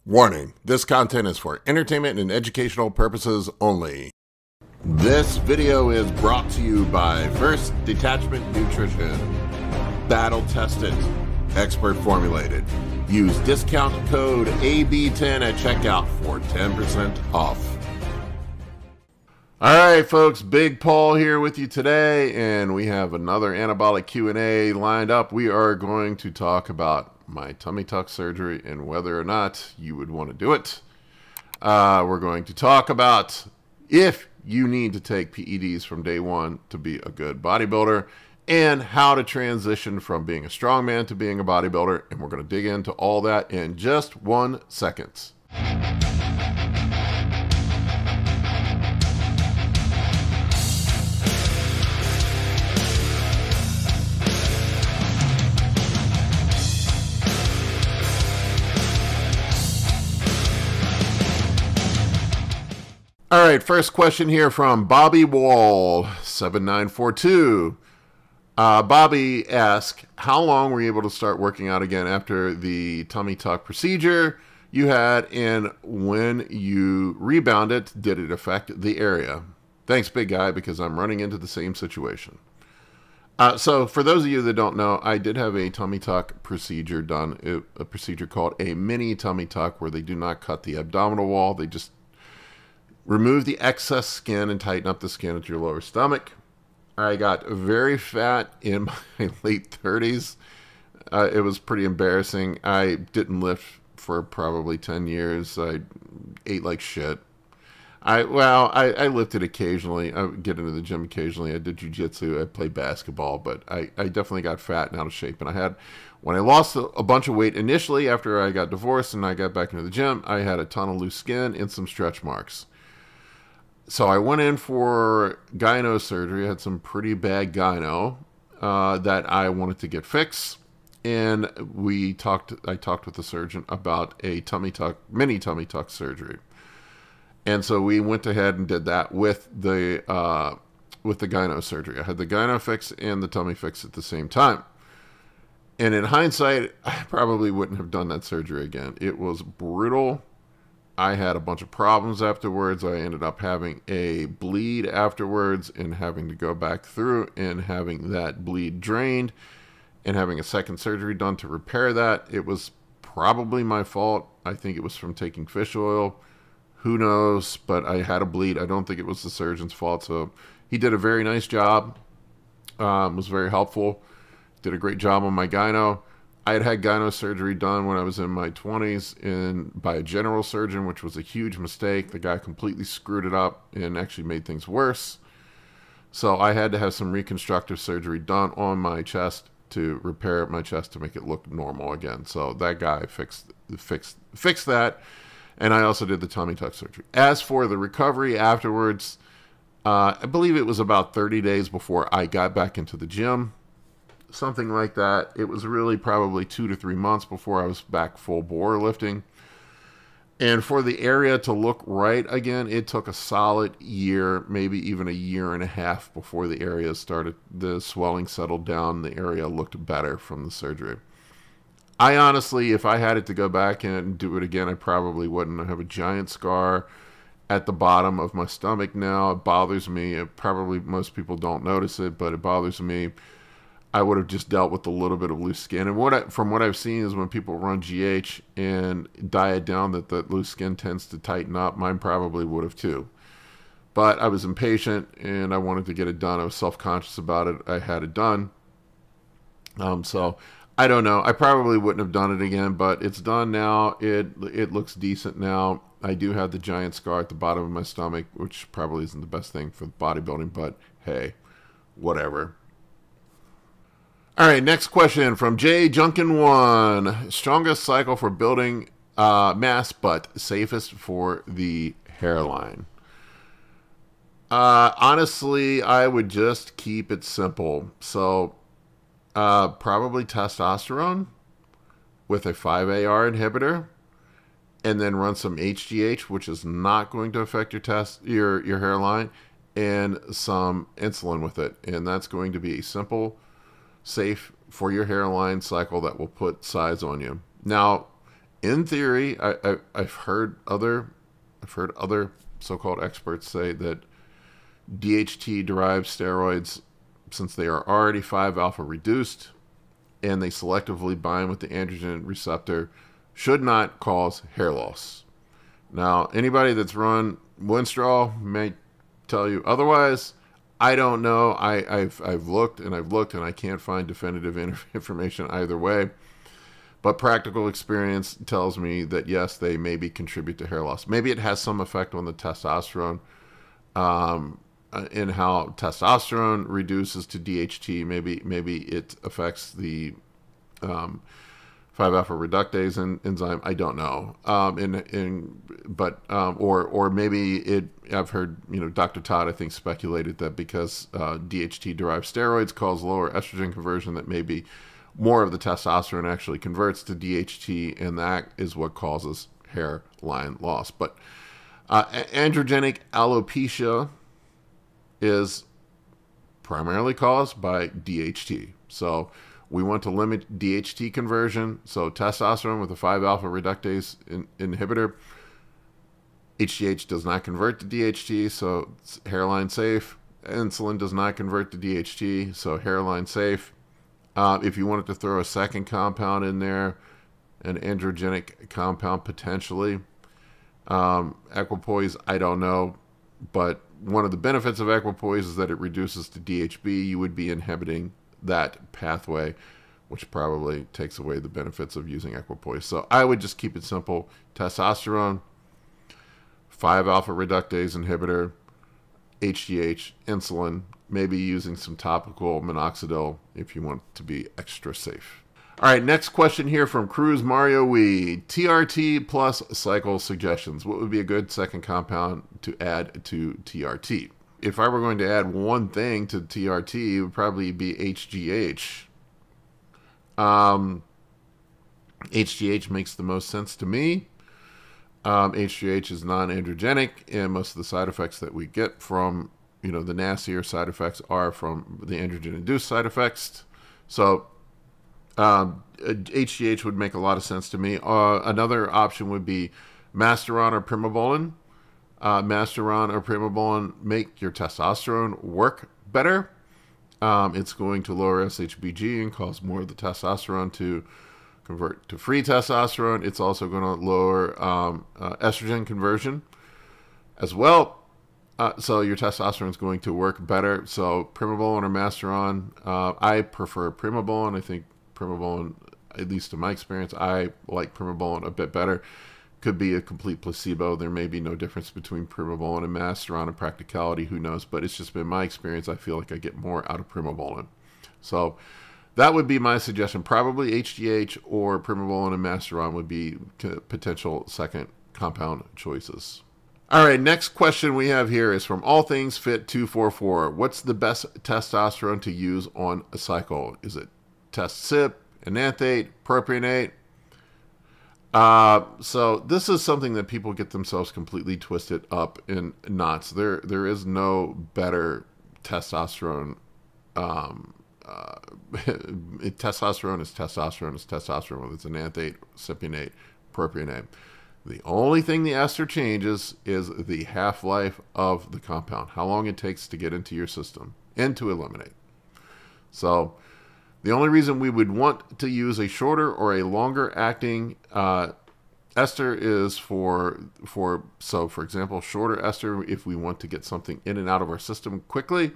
Warning, this content is for entertainment and educational purposes only. This video is brought to you by First Detachment Nutrition. Battle tested, expert formulated. Use discount code AB10 at checkout for 10% off. Alright folks, Big Paul here with you today, and we have another anabolic Q&A lined up. We are going to talk about my tummy tuck surgery and whether or not you would want to do it. We're going to talk about if you need to take PEDs from day one to be a good bodybuilder, and how to transition from being a strongman to being a bodybuilder, and we're going to dig into all that in just 1 second. All right, first question here from Bobby Wall, 7942. Bobby asked, how long were you able to start working out again after the tummy tuck procedure you had, and when you rebounded, did it affect the area? Thanks, big guy, because I'm running into the same situation. So for those of you that don't know, I did have a tummy tuck procedure done, a procedure called a mini tummy tuck, where they do not cut the abdominal wall. They just remove the excess skin and tighten up the skin at your lower stomach. I got very fat in my late 30s. It was pretty embarrassing. I didn't lift for probably 10 years. I ate like shit. I lifted occasionally. I would get into the gym occasionally. I did jiu-jitsu. I played basketball, but I definitely got fat and out of shape. And when I lost a bunch of weight initially after I got divorced and I got back into the gym, I had a ton of loose skin and some stretch marks. So I went in for gyno surgery. I had some pretty bad gyno that I wanted to get fixed. And I talked with the surgeon about a mini tummy tuck surgery. And so we went ahead and did that with the gyno surgery. I had the gyno fix and the tummy fix at the same time. And in hindsight, I probably wouldn't have done that surgery again. It was brutal. I had a bunch of problems afterwards. I ended up having a bleed afterwards and having to go back through and having that bleed drained and having a second surgery done to repair that. It was probably my fault. I think it was from taking fish oil. Who knows? But I had a bleed. I don't think it was the surgeon's fault. So he did a very nice job. Was very helpful. Did a great job on my gyno. I had gyno surgery done when I was in my 20s by a general surgeon, which was a huge mistake. The guy completely screwed it up and actually made things worse. So I had to have some reconstructive surgery done on my chest to repair my chest to make it look normal again. So that guy fixed that. And I also did the tummy tuck surgery. As for the recovery afterwards, I believe it was about 30 days before I got back into the gym. Something like that. It was really probably 2 to 3 months before I was back full bore lifting. And for the area to look right again, it took a solid year, maybe even a year and a half before the swelling settled down. The area looked better from the surgery. I honestly, if I had it to go back and do it again, I probably wouldn't. I have a giant scar at the bottom of my stomach now. It bothers me. Probably most people don't notice it, but it bothers me. I would have just dealt with a little bit of loose skin. And from what I've seen is when people run GH and diet down, that loose skin tends to tighten up. Mine probably would have too. But I was impatient and I wanted to get it done. I was self-conscious about it. I had it done. So I don't know. I probably wouldn't have done it again, but it's done now. It looks decent now. I do have the giant scar at the bottom of my stomach, which probably isn't the best thing for bodybuilding, but hey, whatever. All right, next question from Jay Junkin1. Strongest cycle for building mass, but safest for the hairline. Honestly, I would just keep it simple. So probably testosterone with a 5-AR inhibitor, and then run some HGH, which is not going to affect your hairline, and some insulin with it. And that's going to be a simple, safe for your hairline cycle that will put size on you. Now, In theory, I've heard other so-called experts say that DHT-derived steroids, since they are already 5-alpha reduced and they selectively bind with the androgen receptor, should not cause hair loss. Now, anybody that's run Winstrol may tell you otherwise. I don't know. I've looked and I can't find definitive information either way. But practical experience tells me that yes, they maybe contribute to hair loss. Maybe it has some effect on the testosterone, in how testosterone reduces to DHT. Maybe it affects the 5-alpha reductase enzyme. I don't know. Or maybe it. I've heard Dr. Todd I think speculated that because DHT derived steroids cause lower estrogen conversion, that maybe more of the testosterone actually converts to DHT, and that is what causes hairline loss. But androgenic alopecia is primarily caused by DHT. So we want to limit DHT conversion. So testosterone with a 5-alpha reductase inhibitor, HGH does not convert to DHT, so it's hairline safe. Insulin does not convert to DHT, so hairline safe. If you wanted to throw a second compound in there, an androgenic compound potentially, equipoise, I don't know. But one of the benefits of equipoise is that it reduces to DHB. You would be inhibiting that pathway, which probably takes away the benefits of using equipoise. So I would just keep it simple. Testosterone, 5-alpha reductase inhibitor, HGH, insulin, maybe using some topical minoxidil if you want to be extra safe. All right, next question here from Cruz Mario Wee. TRT plus cycle suggestions. What would be a good second compound to add to TRT? If I were going to add one thing to TRT, it would probably be HGH. HGH makes the most sense to me. HGH is non-androgenic, and most of the side effects that we get from, the nastier side effects are from the androgen-induced side effects. So HGH would make a lot of sense to me. Another option would be Masteron or Primobolan. Masteron or Primobolan make your testosterone work better. It's going to lower SHBG and cause more of the testosterone to convert to free testosterone. It's also going to lower estrogen conversion as well. So your testosterone is going to work better. So Primobolan or Masteron, I prefer Primobolan. I think Primobolan, at least in my experience, I like Primobolan a bit better. Could be a complete placebo. There may be no difference between Primobolan and Masteron in practicality. Who knows? But it's just been my experience. I feel like I get more out of Primobolan. So that would be my suggestion. Probably HGH or Primobolan and Masteron would be potential second compound choices. All right, next question we have here is from All Things Fit 244. What's the best testosterone to use on a cycle? Is it Test-Sip, Enanthate, Propionate? So this is something that people get themselves completely twisted up in knots. There is no better testosterone. Testosterone is testosterone is testosterone, whether it's Enanthate, Cypionate, Propionate. The only thing the ester changes is the half-life of the compound, how long it takes to get into your system and to eliminate. So the only reason we would want to use a shorter or a longer acting ester is for example, shorter ester if we want to get something in and out of our system quickly.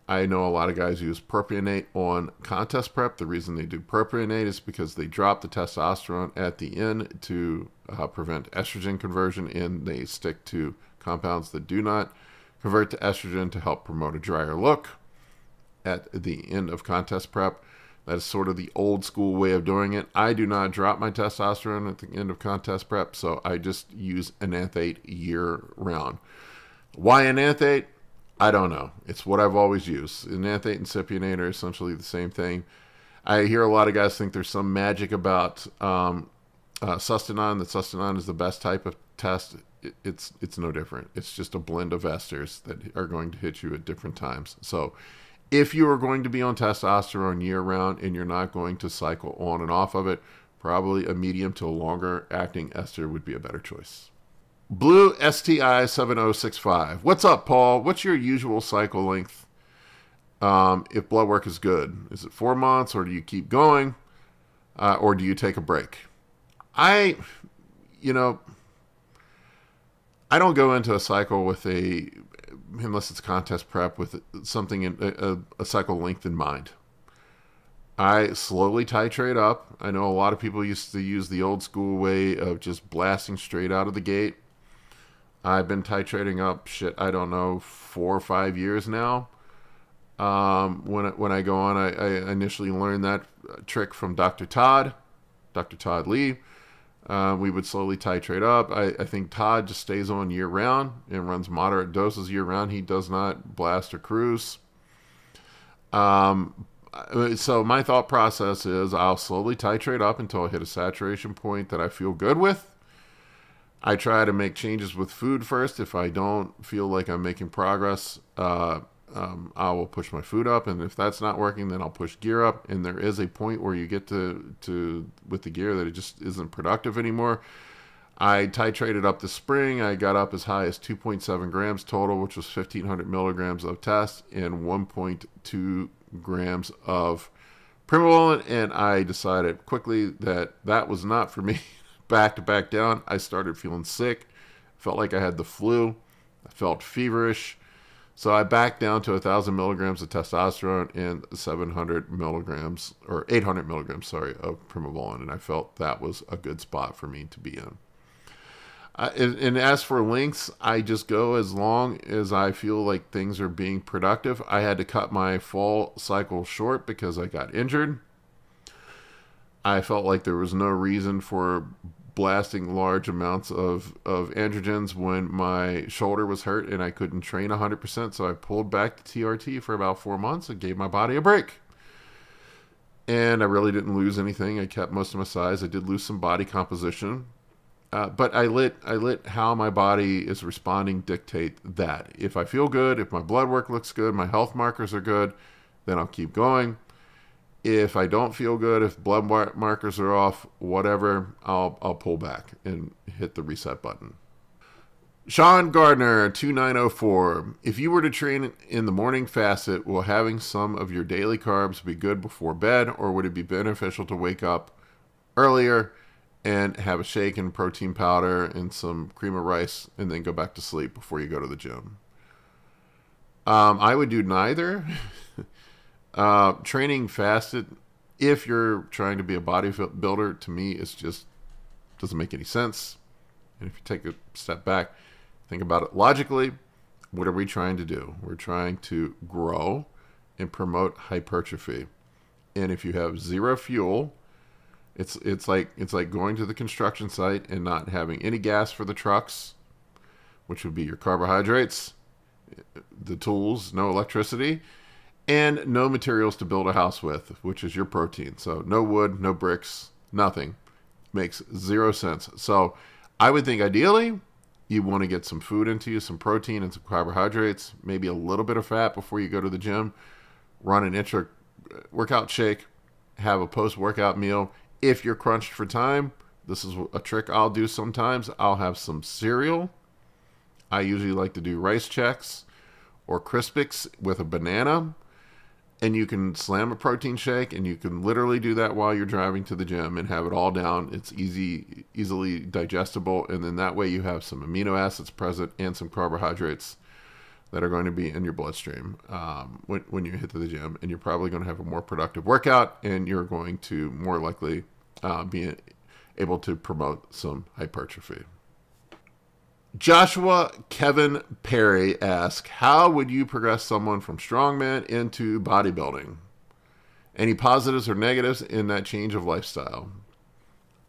I know a lot of guys use propionate on contest prep. The reason they do propionate is because they drop the testosterone at the end to prevent estrogen conversion, and they stick to compounds that do not convert to estrogen to help promote a drier look at the end of contest prep. That is sort of the old school way of doing it. I do not drop my testosterone at the end of contest prep, so I just use Enanthate year round. Why Enanthate? I don't know. It's what I've always used. Enanthate and Cypionate are essentially the same thing. I hear a lot of guys think there's some magic about Sustanon, that Sustanon is the best type of test. It's no different. It's just a blend of esters that are going to hit you at different times. So if you are going to be on testosterone year round and you're not going to cycle on and off of it, probably a medium to a longer acting ester would be a better choice. Blue STI 7065. What's up, Paul? What's your usual cycle length if blood work is good? Is it 4 months, or do you keep going, or do you take a break? I don't go into a cycle with unless it's contest prep, with something in a cycle length in mind. I slowly titrate up. I know a lot of people used to use the old school way of just blasting straight out of the gate. I've been titrating up, I don't know, 4 or 5 years now. When I go on, I initially learned that trick from Dr. Todd Lee. We would slowly titrate up. I think Todd just stays on year round and runs moderate doses year round. He does not blast or cruise. So my thought process is I'll slowly titrate up until I hit a saturation point that I feel good with. I try to make changes with food first. If I don't feel like I'm making progress, I will push my food up, and if that's not working, then I'll push gear up. And there is a point where you get to with the gear that it just isn't productive anymore. I titrated up this spring. I got up as high as 2.7 grams total, which was 1,500 milligrams of test and 1.2 grams of Primobolan, and I decided quickly that that was not for me. Back down. I started feeling sick. Felt like I had the flu. I felt feverish. So I backed down to 1,000 milligrams of testosterone and 700 milligrams, or 800 milligrams, of Primobolan, and I felt that was a good spot for me to be in. And as for lengths, I just go as long as I feel like things are being productive. I had to cut my fall cycle short because I got injured. I felt like there was no reason for blasting large amounts of androgens when my shoulder was hurt and I couldn't train 100%. So I pulled back the TRT for about 4 months and gave my body a break. And I really didn't lose anything. I kept most of my size. I did lose some body composition. But I let how my body is responding dictate that. If I feel good, if my blood work looks good, my health markers are good, then I'll keep going. If I don't feel good, if blood markers are off, whatever, I'll pull back and hit the reset button. Sean Gardner, 2904. If you were to train in the morning fasted, will having some of your daily carbs be good before bed, or would it be beneficial to wake up earlier and have a shake and protein powder and some cream of rice and then go back to sleep before you go to the gym? I would do neither. Training fasted, if you're trying to be a bodybuilder, to me, is just doesn't make any sense. And if you take a step back, think about it logically, what are we trying to do? We're trying to grow and promote hypertrophy. And if you have zero fuel, it's like going to the construction site and not having any gas for the trucks, which would be your carbohydrates, the tools, no electricity, and no materials to build a house with, which is your protein. So no wood, no bricks, nothing. Makes zero sense. So I would think ideally you want to get some food into you, some protein and some carbohydrates, maybe a little bit of fat before you go to the gym, run an intra-workout shake, have a post-workout meal. If you're crunched for time, this is a trick I'll do sometimes. I'll have some cereal. I usually like to do Rice Chex or Crispix with a banana. And you can slam a protein shake, and you can literally do that while you're driving to the gym and have it all down. It's easily digestible, and then that way you have some amino acids present and some carbohydrates that are going to be in your bloodstream when you hit the gym, and you're probably going to have a more productive workout, and you're going to more likely be able to promote some hypertrophy. Joshua Kevin Perry asks, how would you progress someone from strongman into bodybuilding? Any positives or negatives in that change of lifestyle?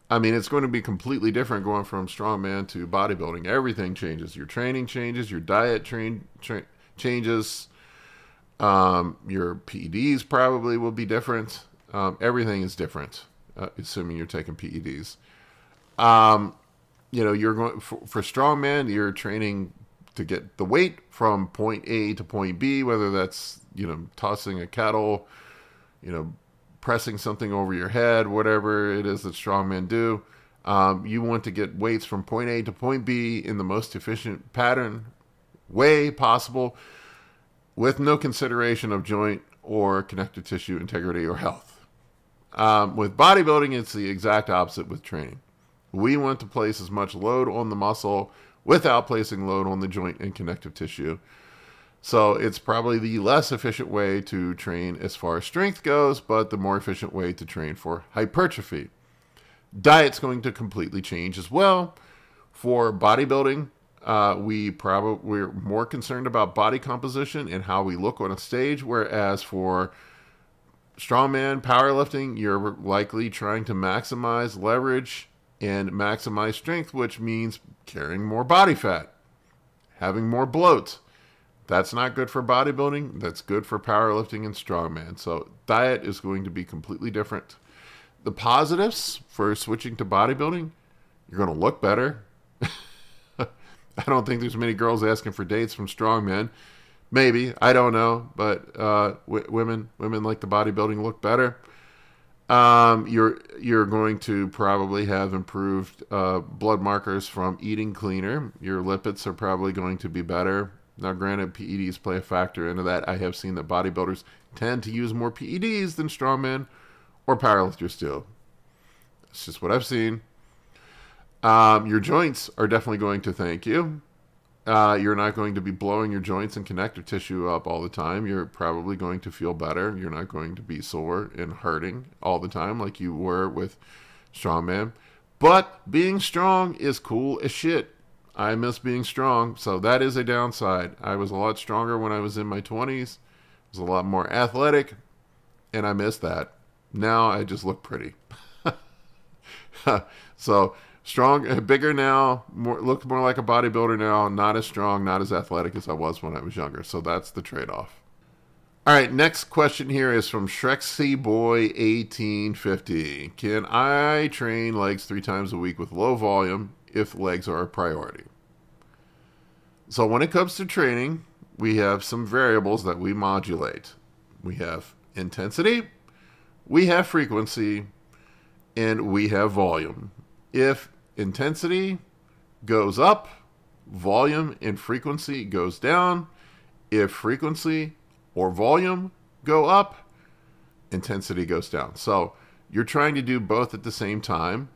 I mean, it's going to be completely different going from strongman to bodybuilding. Everything changes. Your training changes. Your diet changes. Your PEDs probably will be different. Everything is different, assuming you're taking PEDs. You're going for strongman, you're training to get the weight from point A to point B, whether that's, tossing a kettle, pressing something over your head, whatever it is that strongmen do. You want to get weights from point A to point B in the most efficient pattern way possible with no consideration of joint or connective tissue integrity or health. With bodybuilding, it's the exact opposite with training. We want to place as much load on the muscle without placing load on the joint and connective tissue. So it's probably the less efficient way to train as far as strength goes, but the more efficient way to train for hypertrophy. Diet's going to completely change as well. For bodybuilding, we're more concerned about body composition and how we look on a stage, whereas for strongman powerlifting, you're likely trying to maximize leverage and maximize strength, which means carrying more body fat, having more bloat. That's not good for bodybuilding. That's good for powerlifting and strongman. So diet is going to be completely different. The positives for switching to bodybuilding, you're going to look better. I don't think there's many girls asking for dates from strongmen. Maybe, I don't know, but women like the bodybuilding look better. You're going to probably have improved blood markers from eating cleaner. Your lipids are probably going to be better. Now, granted, PEDs play a factor into that. I have seen that bodybuilders tend to use more PEDs than strongmen or powerlifters do. It's just what I've seen. Your joints are definitely going to thank you. You're not going to be blowing your joints and connective tissue up all the time. You're probably going to feel better. You're not going to be sore and hurting all the time like you were with strongman. But being strong is cool as shit. I miss being strong, so that is a downside. I was a lot stronger when I was in my 20s. I was a lot more athletic, and I miss that. Now I just look pretty. So strong, bigger now, look more like a bodybuilder now, not as strong, not as athletic as I was when I was younger. So that's the trade-off. All right, next question here is from Shrexy Boy 1850. Can I train legs 3 times a week with low volume if legs are a priority? So when it comes to training, we have some variables that we modulate. We have intensity, we have frequency, and we have volume. If intensity goes up, volume and frequency goes down. If frequency or volume go up, intensity goes down. So you're trying to do both at the same time,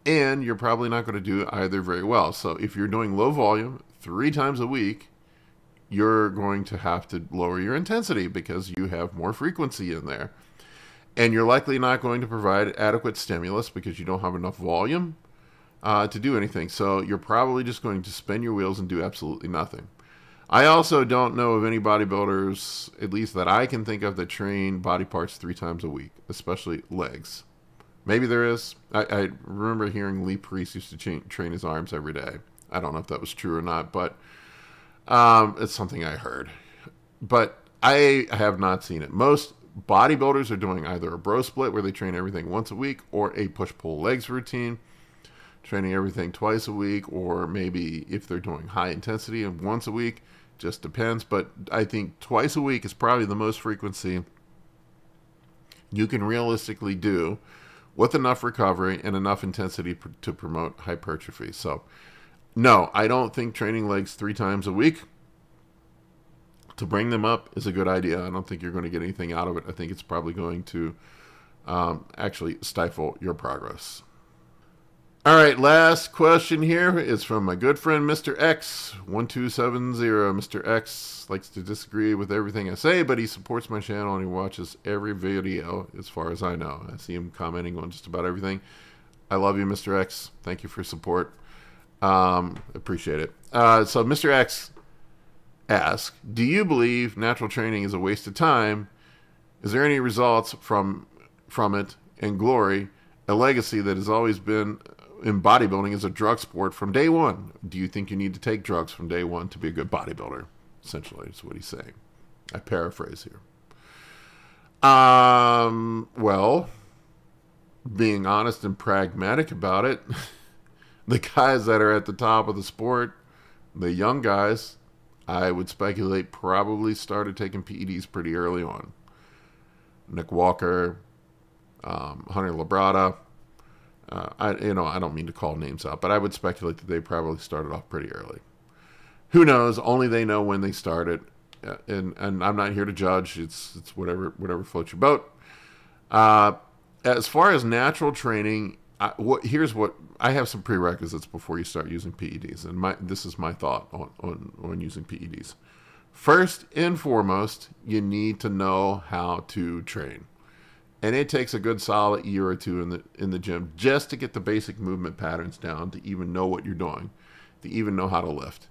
and you're probably not going to do either very well. So if you're doing low volume 3 times a week, you're going to have to lower your intensity because you have more frequency in there. And you're likely not going to provide adequate stimulus because you don't have enough volume to do anything. So you're probably just going to spin your wheels and do absolutely nothing. I also don't know of any bodybuilders, at least that I can think of, that train body parts 3 times a week, especially legs. Maybe there is. I remember hearing Lee Priest used to train his arms every day. I don't know if that was true or not, but it's something I heard. But I have not seen it. Most bodybuilders are doing either a bro split where they train everything once a week, or a push-pull legs routine, training everything twice a week, or maybe if they're doing high intensity and once a week, just depends. But I think twice a week is probably the most frequency you can realistically do with enough recovery and enough intensity to promote hypertrophy. So no, I don't think training legs 3 times a week to bring them up is a good idea. I don't think you're going to get anything out of it. I think it's probably going to actually stifle your progress. All right, last question here is from my good friend Mr. X 1270. Mr. X likes to disagree with everything I say, but he supports my channel and he watches every video as far as I know. I see him commenting on just about everything. I love you, Mr. X. Thank you for support. Appreciate it. So Mr. X asks, do you believe natural training is a waste of time? Is there any results from it and glory, a legacy that has always been in bodybuilding as a drug sport from day one? Do you think you need to take drugs from day one to be a good bodybuilder? Essentially, is what he's saying. I paraphrase here. Well, being honest and pragmatic about it, the guys that are at the top of the sport, the young guys, I would speculate probably started taking PEDs pretty early on. Nick Walker, Hunter Labrada. I don't mean to call names out, but I would speculate that they probably started off pretty early. Who knows? Only they know when they started, and I'm not here to judge. It's whatever floats your boat. As far as natural training, here's what I have some prerequisites before you start using PEDs, and this is my thought on using PEDs. First and foremost, you need to know how to train. And it takes a good solid year or two in the gym just to get the basic movement patterns down, to even know what you're doing, to even know how to lift.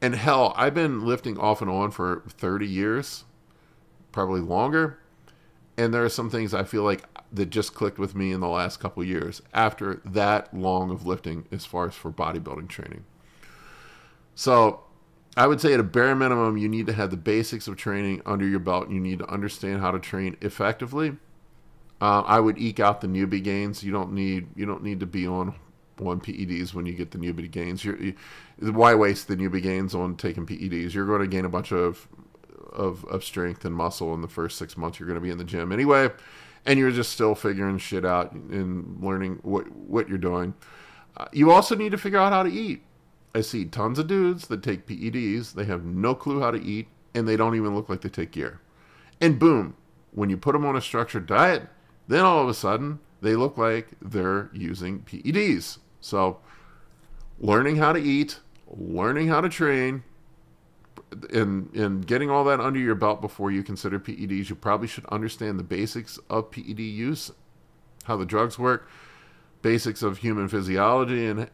And hell, I've been lifting off and on for 30 years, probably longer. And there are some things I feel like that just clicked with me in the last couple of years after that long of lifting as far as for bodybuilding training. So I would say at a bare minimum, you need to have the basics of training under your belt. You need to understand how to train effectively. I would eke out the newbie gains. You don't need to be on PEDs when you get the newbie gains. Why waste the newbie gains on taking PEDs? You're going to gain a bunch of strength and muscle in the first 6 months you're going to be in the gym anyway, and you're just still figuring shit out and learning what you're doing. You also need to figure out how to eat. I see tons of dudes that take PEDs. They have no clue how to eat, and they don't even look like they take gear. And boom, when you put them on a structured diet, then all of a sudden, they look like they're using PEDs. So learning how to eat, learning how to train, and getting all that under your belt before you consider PEDs, you probably should understand the basics of PED use, how the drugs work, basics of human physiology, and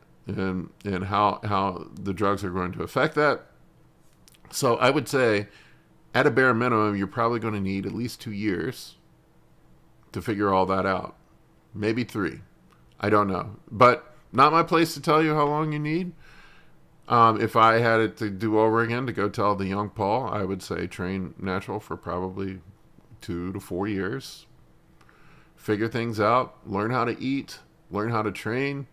how the drugs are going to affect that. So I would say, at a bare minimum, you're probably going to need at least 2 years to figure all that out. Maybe 3. I don't know. But not my place to tell you how long you need. If I had it to do over again, to go tell the young Paul, I would say train natural for probably 2 to 4 years. Figure things out. Learn how to eat. Learn how to train.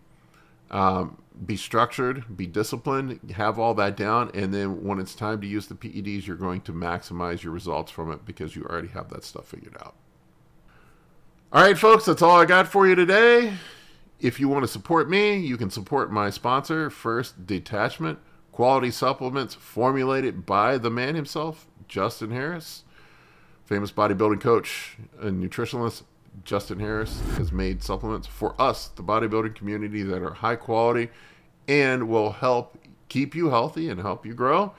Be structured. Be disciplined. Have all that down. And then when it's time to use the PEDs, you're going to maximize your results from it because you already have that stuff figured out. All right, folks, that's all I got for you today. If you want to support me, you can support my sponsor, First Detachment, quality supplements formulated by the man himself, Justin Harris. Famous bodybuilding coach and nutritionist Justin Harris has made supplements for us, the bodybuilding community, that are high quality and will help keep you healthy and help you grow.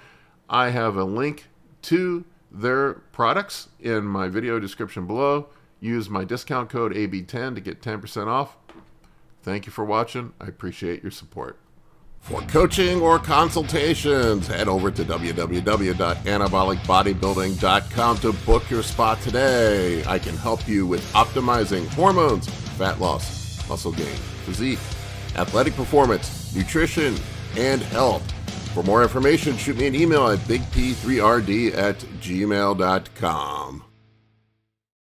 I have a link to their products in my video description below. Use my discount code AB10 to get 10% off. Thank you for watching. I appreciate your support. For coaching or consultations, head over to www.anabolicbodybuilding.com to book your spot today. I can help you with optimizing hormones, fat loss, muscle gain, physique, athletic performance, nutrition, and health. For more information, shoot me an email at bigp3rd@gmail.com.